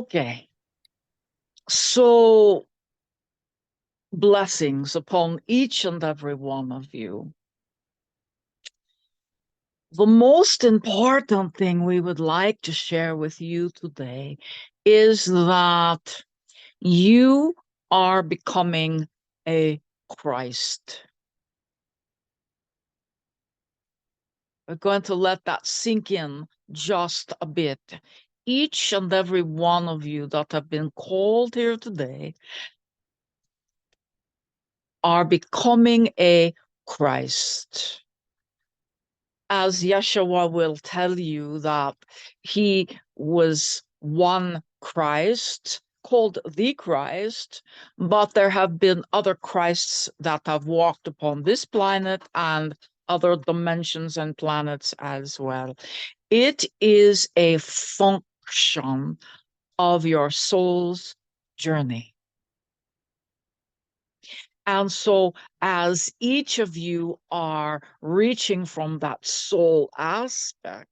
Okay. So blessings upon each and every one of you. The most important thing we would like to share with you today is that you are becoming a Christ. We're going to let that sink in just a bit. Each and every one of you that have been called here today are becoming a Christ. As Yeshua will tell you that he was one Christ, called the Christ, but there have been other Christs that have walked upon this planet and other dimensions and planets as well. It is a function of your soul's journey. And so, as each of you are reaching from that soul aspect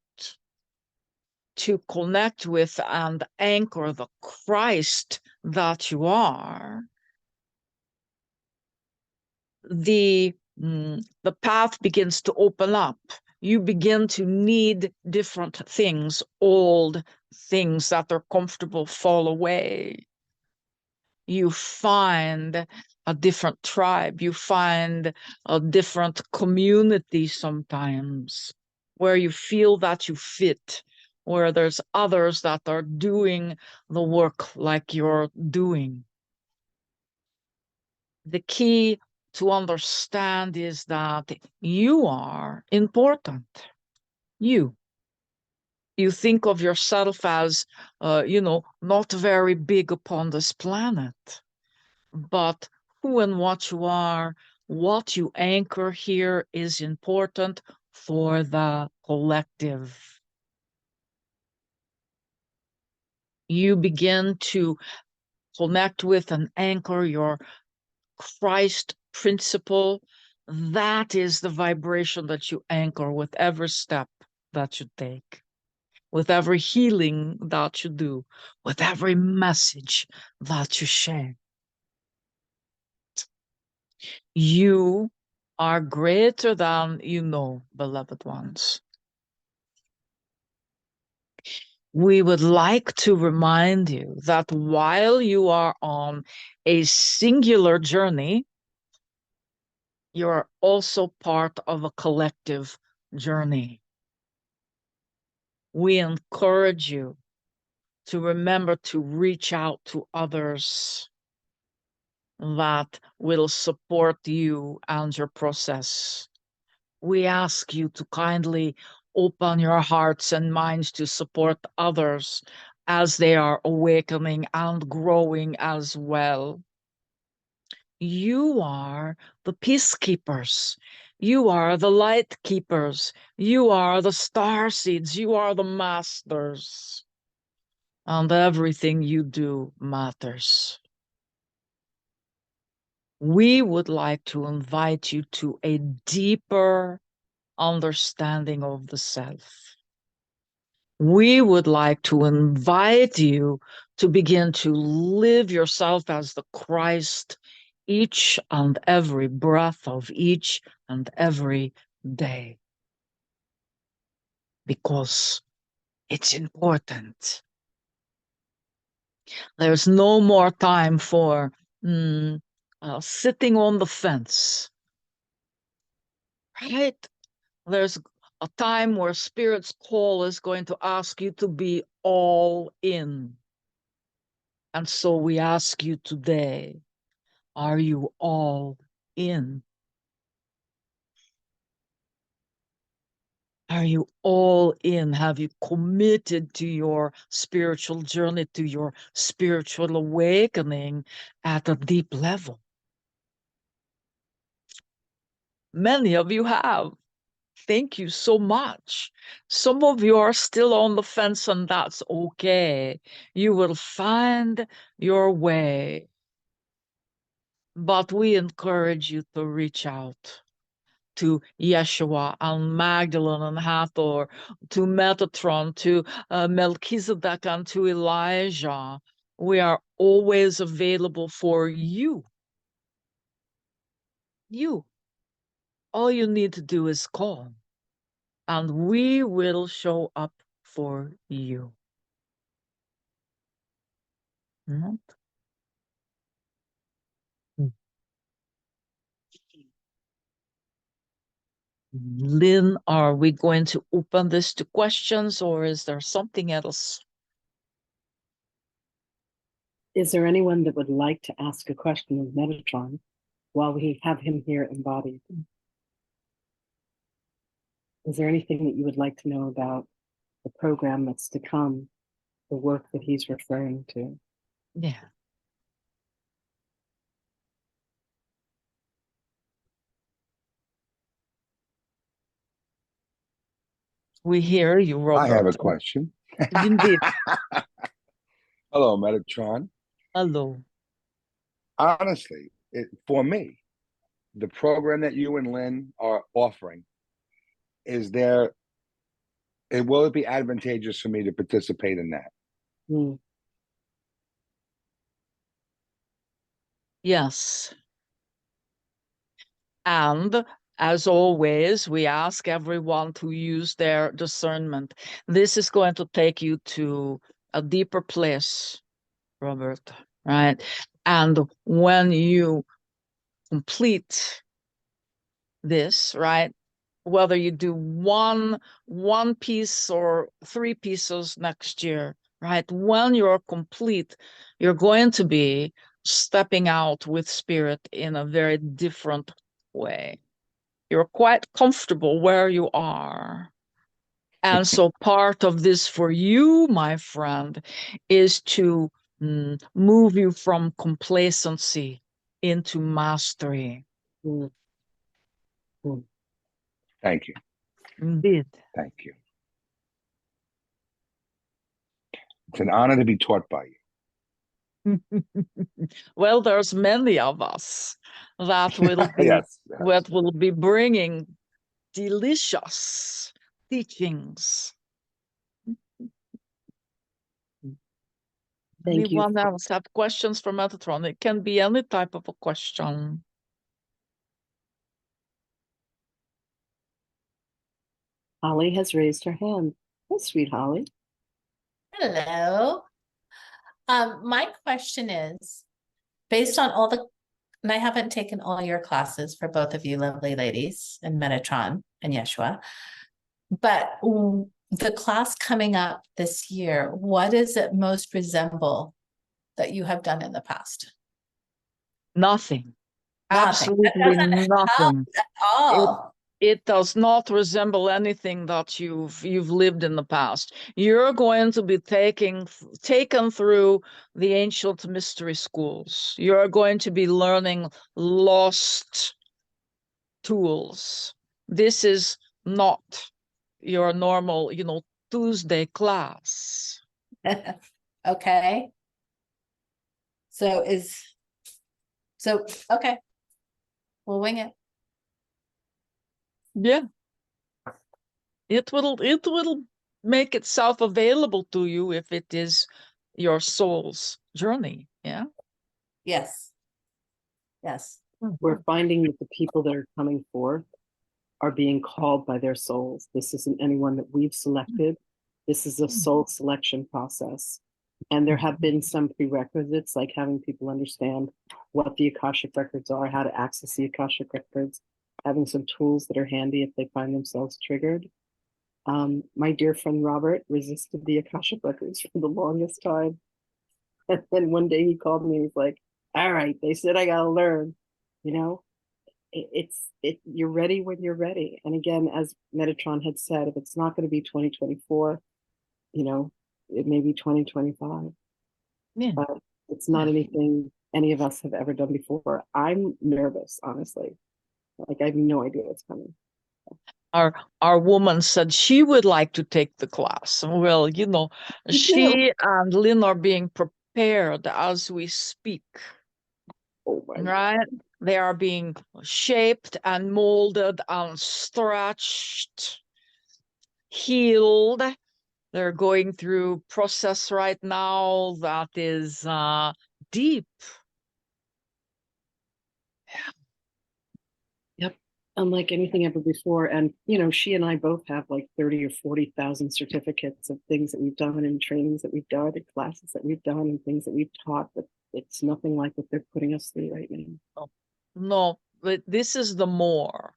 to connect with and anchor the Christ that you are, the path begins to open up. You begin to need different things. Old things that are comfortable fall away. You find a different tribe, you find a different community sometimes where you feel that you fit, where there's others that are doing the work like you're doing. The key to understand is that you are important. You think of yourself as, not very big upon this planet. But who and what you are, what you anchor here is important for the collective. You begin to connect with and anchor your Christ principle. That is the vibration that you anchor with every step that you take, with every healing that you do, with every message that you share. You are greater than you know, beloved ones. We would like to remind you that while you are on a singular journey, you are also part of a collective journey. We encourage you to remember to reach out to others that will support you and your process. We ask you to kindly open your hearts and minds to support others as they are awakening and growing as well. You are the peacekeepers. You are the light keepers. You are the star seeds. You are the masters. And everything you do matters. We would like to invite you to a deeper understanding of the self. We would like to invite you to begin to live yourself as the Christ each and every breath of each and every day. Because it's important. There's no more time for sitting on the fence, right? There's a time where Spirit's call is going to ask you to be all in. And so we ask you today, are you all in? Are you all in? Have you committed to your spiritual journey, to your spiritual awakening at a deep level? Many of you have. Thank you so much. Some of you are still on the fence, and that's okay. You will find your way. But we encourage you to reach out, to Yeshua and Magdalene and Hathor, to Metatron, to Melchizedek and to Elijah. We are always available for you. You. All you need to do is call, and we will show up for you. Mm-hmm. Lynn, are we going to open this to questions, or is there something else? Is there anyone that would like to ask a question of Metatron while we have him here embodied? Is there anything that you would like to know about the program that's to come, the work that he's referring to? Yeah. We hear you, Robert. I have a question. Indeed. Hello, Metatron. Hello. Honestly, for me, the program that you and Lynn are offering, will it be advantageous for me to participate in that? Yes. And as always, we ask everyone to use their discernment. This is going to take you to a deeper place, Robert, right? And when you complete this, right, whether you do one piece or 3 pieces next year, right, when you're complete, you're going to be stepping out with spirit in a very different way. You're quite comfortable where you are. And so part of this for you, my friend, is to move you from complacency into mastery. Thank you. Indeed. Thank you. It's an honor to be taught by you. Well, there's many of us that will be yes. that will be bringing delicious teachings. Thank Anyone you. else have questions for Metatron? It can be any type of a question. Holly has raised her hand. Oh, sweet Holly. Hello. My question is, based on all the, and I haven't taken all your classes for both of you lovely ladies in Metatron and Yeshua, but the class coming up this year, what does it most resemble that you have done in the past? Nothing. Nothing. Absolutely nothing. At all. It does not resemble anything that you've lived in the past. You're going to be taken through the ancient mystery schools. You're going to be learning lost tools. This is not your normal, Tuesday class. Okay. Okay. We'll wing it. Yeah. It will make itself available to you if it is your soul's journey. Yeah. Yes. Yes. We're finding that the people that are coming forth are being called by their souls. This isn't anyone that we've selected. This is a soul selection process. And there have been some prerequisites, like having people understand what the Akashic records are, how to access the Akashic records, having some tools that are handy if they find themselves triggered. My dear friend Robert resisted the Akashic records for the longest time. And then one day he called me and he's like, all right, they said I gotta learn. You're ready when you're ready. And again, as Metatron had said, if it's not going to be 2024, it may be 2025. Yeah. But it's not anything any of us have ever done before. I'm nervous, honestly. Like, I have no idea what's coming. Our woman said she would like to take the class. Well, she and Lynn are being prepared as we speak. Oh my right? They are being shaped and molded and stretched, healed. They're going through process right now that is deep. Yep. Unlike anything ever before. And, you know, she and I both have like 30 or 40,000 certificates of things that we've done and trainings that we've done and classes that we've done and things that we've taught, but it's nothing like what they're putting us through right now. No, but this is the more.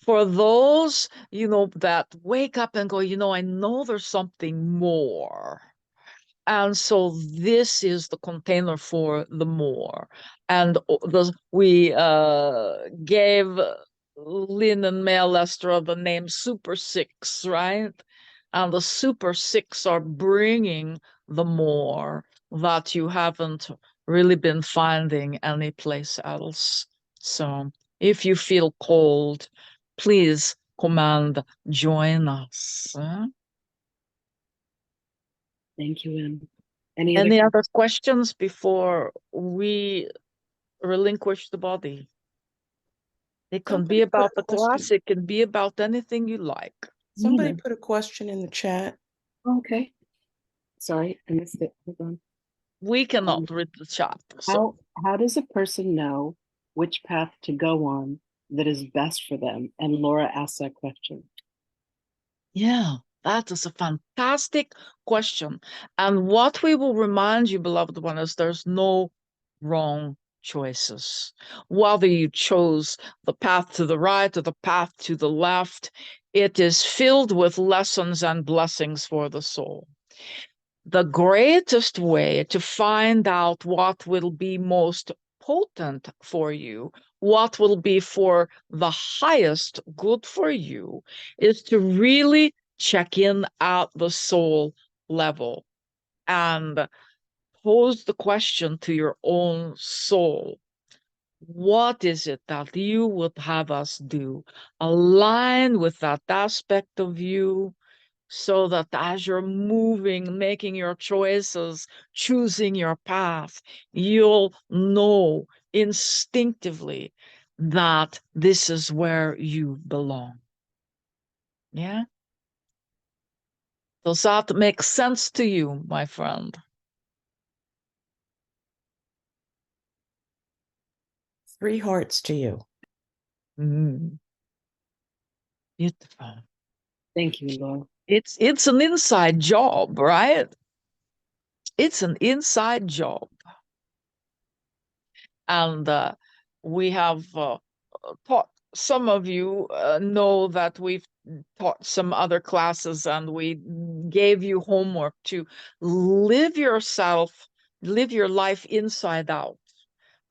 For those, you know, that wake up and go, you know, I know there's something more. And so this is the container for the more. And we gave Lynn and Mel Lester the name Super Six, right? And the Super Six are bringing the more that you haven't really been finding anyplace else. So if you feel cold, please command join us. Thank you, Em. Any Other questions before we relinquish the body? It can be Somebody put about a the question. class. It can be about anything you like. Somebody Nina. put a question in the chat. Okay. Sorry, I missed it. Hold on. We cannot read the chat. So How does a person know which path to go on that is best for them? And Laura asked that question. yeah, that is a fantastic question. And what we will remind you, beloved one, is there's no wrong choices. Whether you chose the path to the right or the path to the left, it is filled with lessons and blessings for the soul. The greatest way to find out what will be most potent for you, what will be for the highest good for you, is to really check in at the soul level and pose the question to your own soul. What is it that you would have us do? Align with that aspect of you, so that as you're moving, making your choices, choosing your path, you'll know instinctively that this is where you belong. Yeah? Does that make sense to you, my friend? 3 hearts to you. Beautiful. Thank you, Laura. It's an inside job, right? It's an inside job. And we have taught, some of you know that we've taught some other classes, and we gave you homework to live yourself, live your life inside out.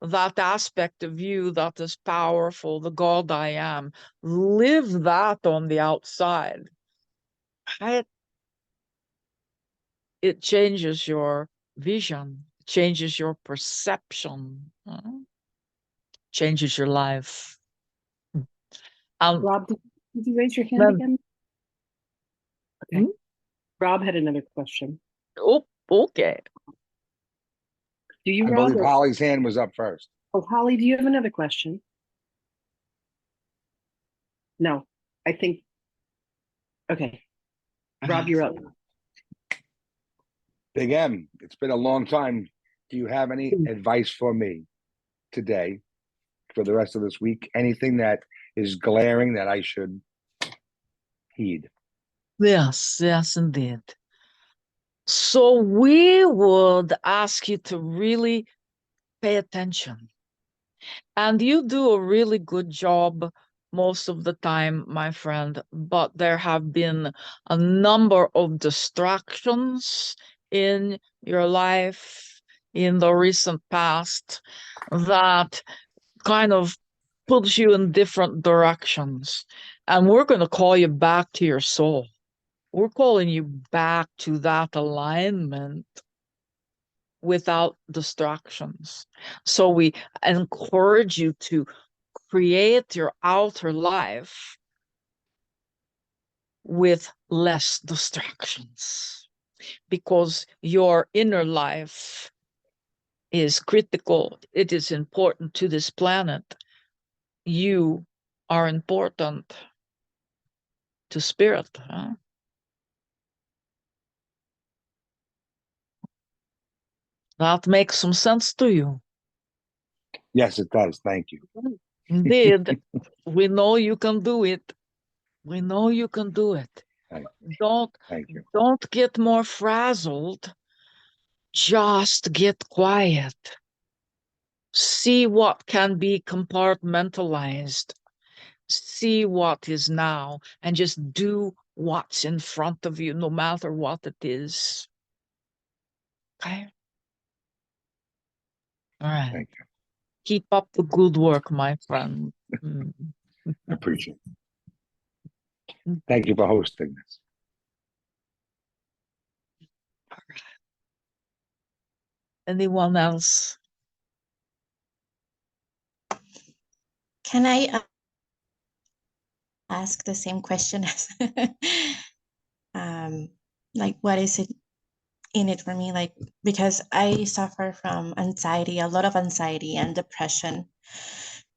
That aspect of you that is powerful, the God I am, live that on the outside. It changes your vision, changes your perception, changes your life. Rob, did you raise your hand Then- again? Okay. Rob had another question. Oh, okay. Do you, I Rob? believe Holly's hand was up first. Oh, Holly, do you have another question? No, I think. Okay. Rob, you're up. Big M, it's been a long time. Do you have any advice for me today for the rest of this week? Anything that is glaring that I should heed? Yes, yes, indeed. So we would ask you to really pay attention. And you do a really good job most of the time, my friend, but there have been a number of distractions in your life in the recent past that kind of pulls you in different directions. And we're going to call you back to your soul. We're calling you back to that alignment without distractions. So we encourage you to create your outer life with less distractions, because your inner life is critical. It is important to this planet. you are important to spirit. Huh? That makes some sense to you. Yes, it does. Thank you. Indeed, we know you can do it. We know you can do it. Thank Thank you. Don't get more frazzled. Just get quiet. See what can be compartmentalized. See what is now, and just do what's in front of you, no matter what it is. Okay? All right. Thank you. Keep up the good work, my friend. Mm. I appreciate it. Thank you for hosting this. Anyone else? Can I ask the same question as like what is it in it for me? Like, because I suffer from anxiety, a lot of anxiety and depression,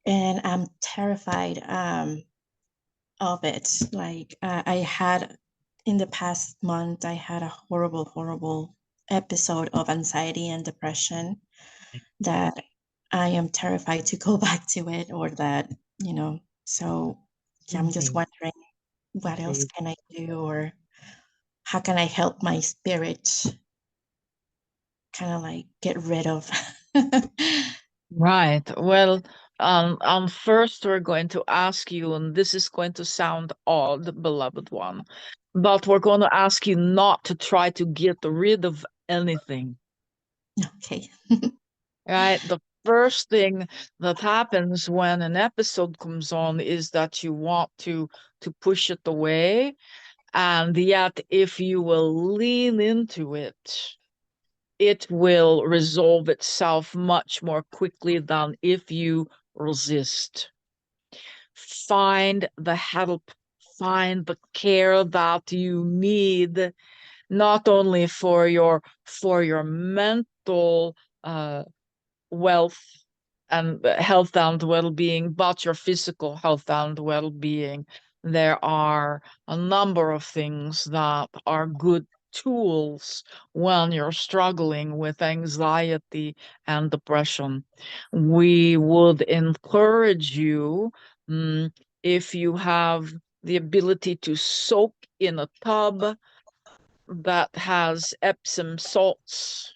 and I'm terrified of it. Like I had in the past month, I had a horrible episode of anxiety and depression that I am terrified to go back to it, or that, you know, so yeah, I'm just wondering what else can I do, or how can I help my spirit kind of like get rid of. Right. Well, first we're going to ask you, and this is going to sound odd, beloved one, but we're going to ask you not to try to get rid of anything. Okay. Right? The first thing that happens when an episode comes on is that you want to push it away, and yet if you will lean into it, it will resolve itself much more quickly than if you resist. Find the help, find the care that you need, not only for your mental wealth and health and well-being, but your physical health and well-being. There are a number of things that are good tools when you're struggling with anxiety and depression. We would encourage you, if you have the ability, to soak in a tub that has Epsom salts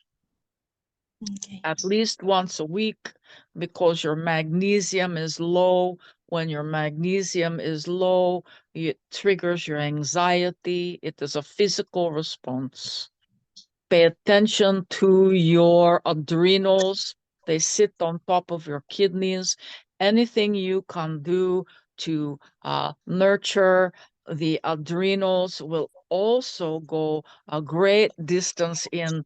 Okay. at least once a week, because your magnesium is low. When your magnesium is low, it triggers your anxiety. It is a physical response. Pay attention to your adrenals. They sit on top of your kidneys. Anything you can do to nurture the adrenals will also go a great distance in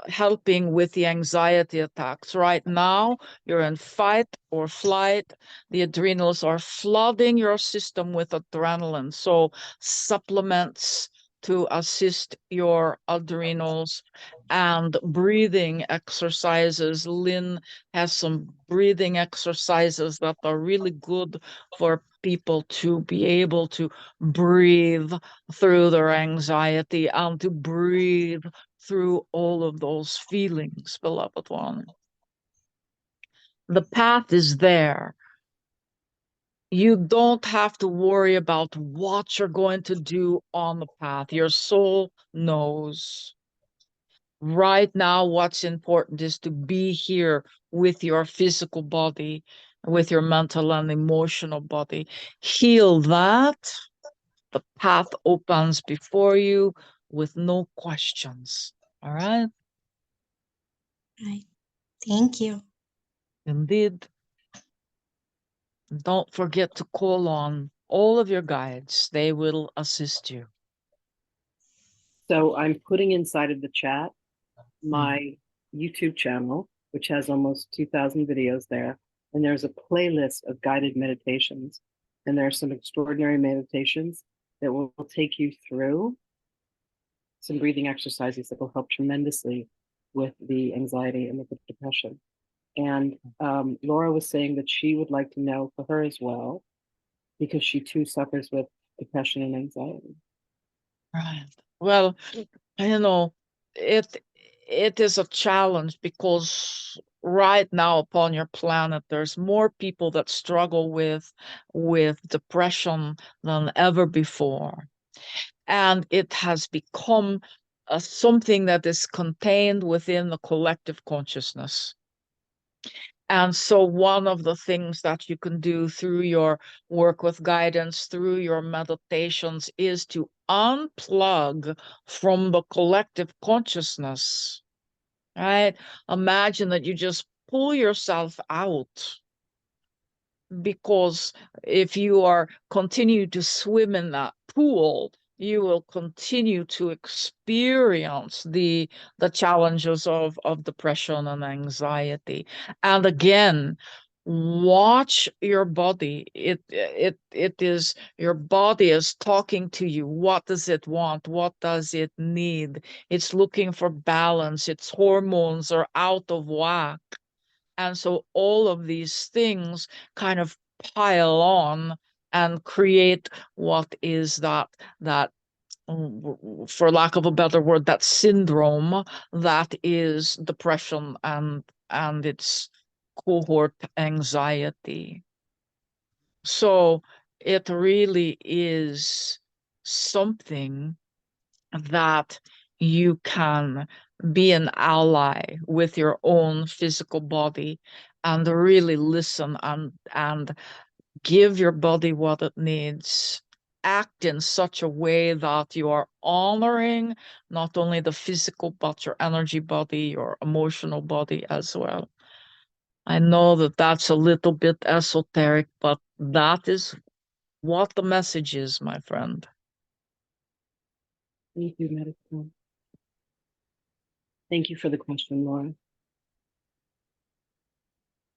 helping with the anxiety attacks. Right now, you're in fight or flight. The adrenals are flooding your system with adrenaline. So supplements to assist your adrenals, and breathing exercises. Lynn has some breathing exercises that are really good for people to be able to breathe through their anxiety and to breathe through all of those feelings, beloved one. The path is there. You don't have to worry about what you're going to do on the path. Your soul knows. Right now, what's important is to be here with your physical body, with your mental and emotional body. Heal that. The path opens before you with no questions. All right? Right. Thank you. Indeed. Don't forget to call on all of your guides. They will assist you. So I'm putting inside of the chat my YouTube channel, which has almost 2,000 videos there. And there's a playlist of guided meditations. And there are some extraordinary meditations that will take you through some breathing exercises that will help tremendously with the anxiety and with the depression. And Laura was saying that she would like to know for her as well, because she too suffers with depression and anxiety. Right. Well, you know, it is a challenge because right now upon your planet there's more people that struggle with depression than ever before. And it has become something that is contained within the collective consciousness. And so one of the things that you can do through your work with guidance, through your meditations, is to unplug from the collective consciousness, right? Imagine that you just pull yourself out, because if you are continue to swim in that pool, you will continue to experience the challenges of depression and anxiety. And again, watch your body. It is your body is talking to you. What does it want? What does it need? It's looking for balance. Its hormones are out of whack. And so all of these things kind of pile on and create what is that, for lack of a better word, that syndrome that is depression and its cohort anxiety. So it really is something that you can be an ally with your own physical body and really listen and give your body what it needs. Act in such a way that you are honoring not only the physical, but your energy body, your emotional body as well. I know that that's a little bit esoteric, but that is what the message is, my friend. Thank you, Metatron. Thank you for the question, Laura.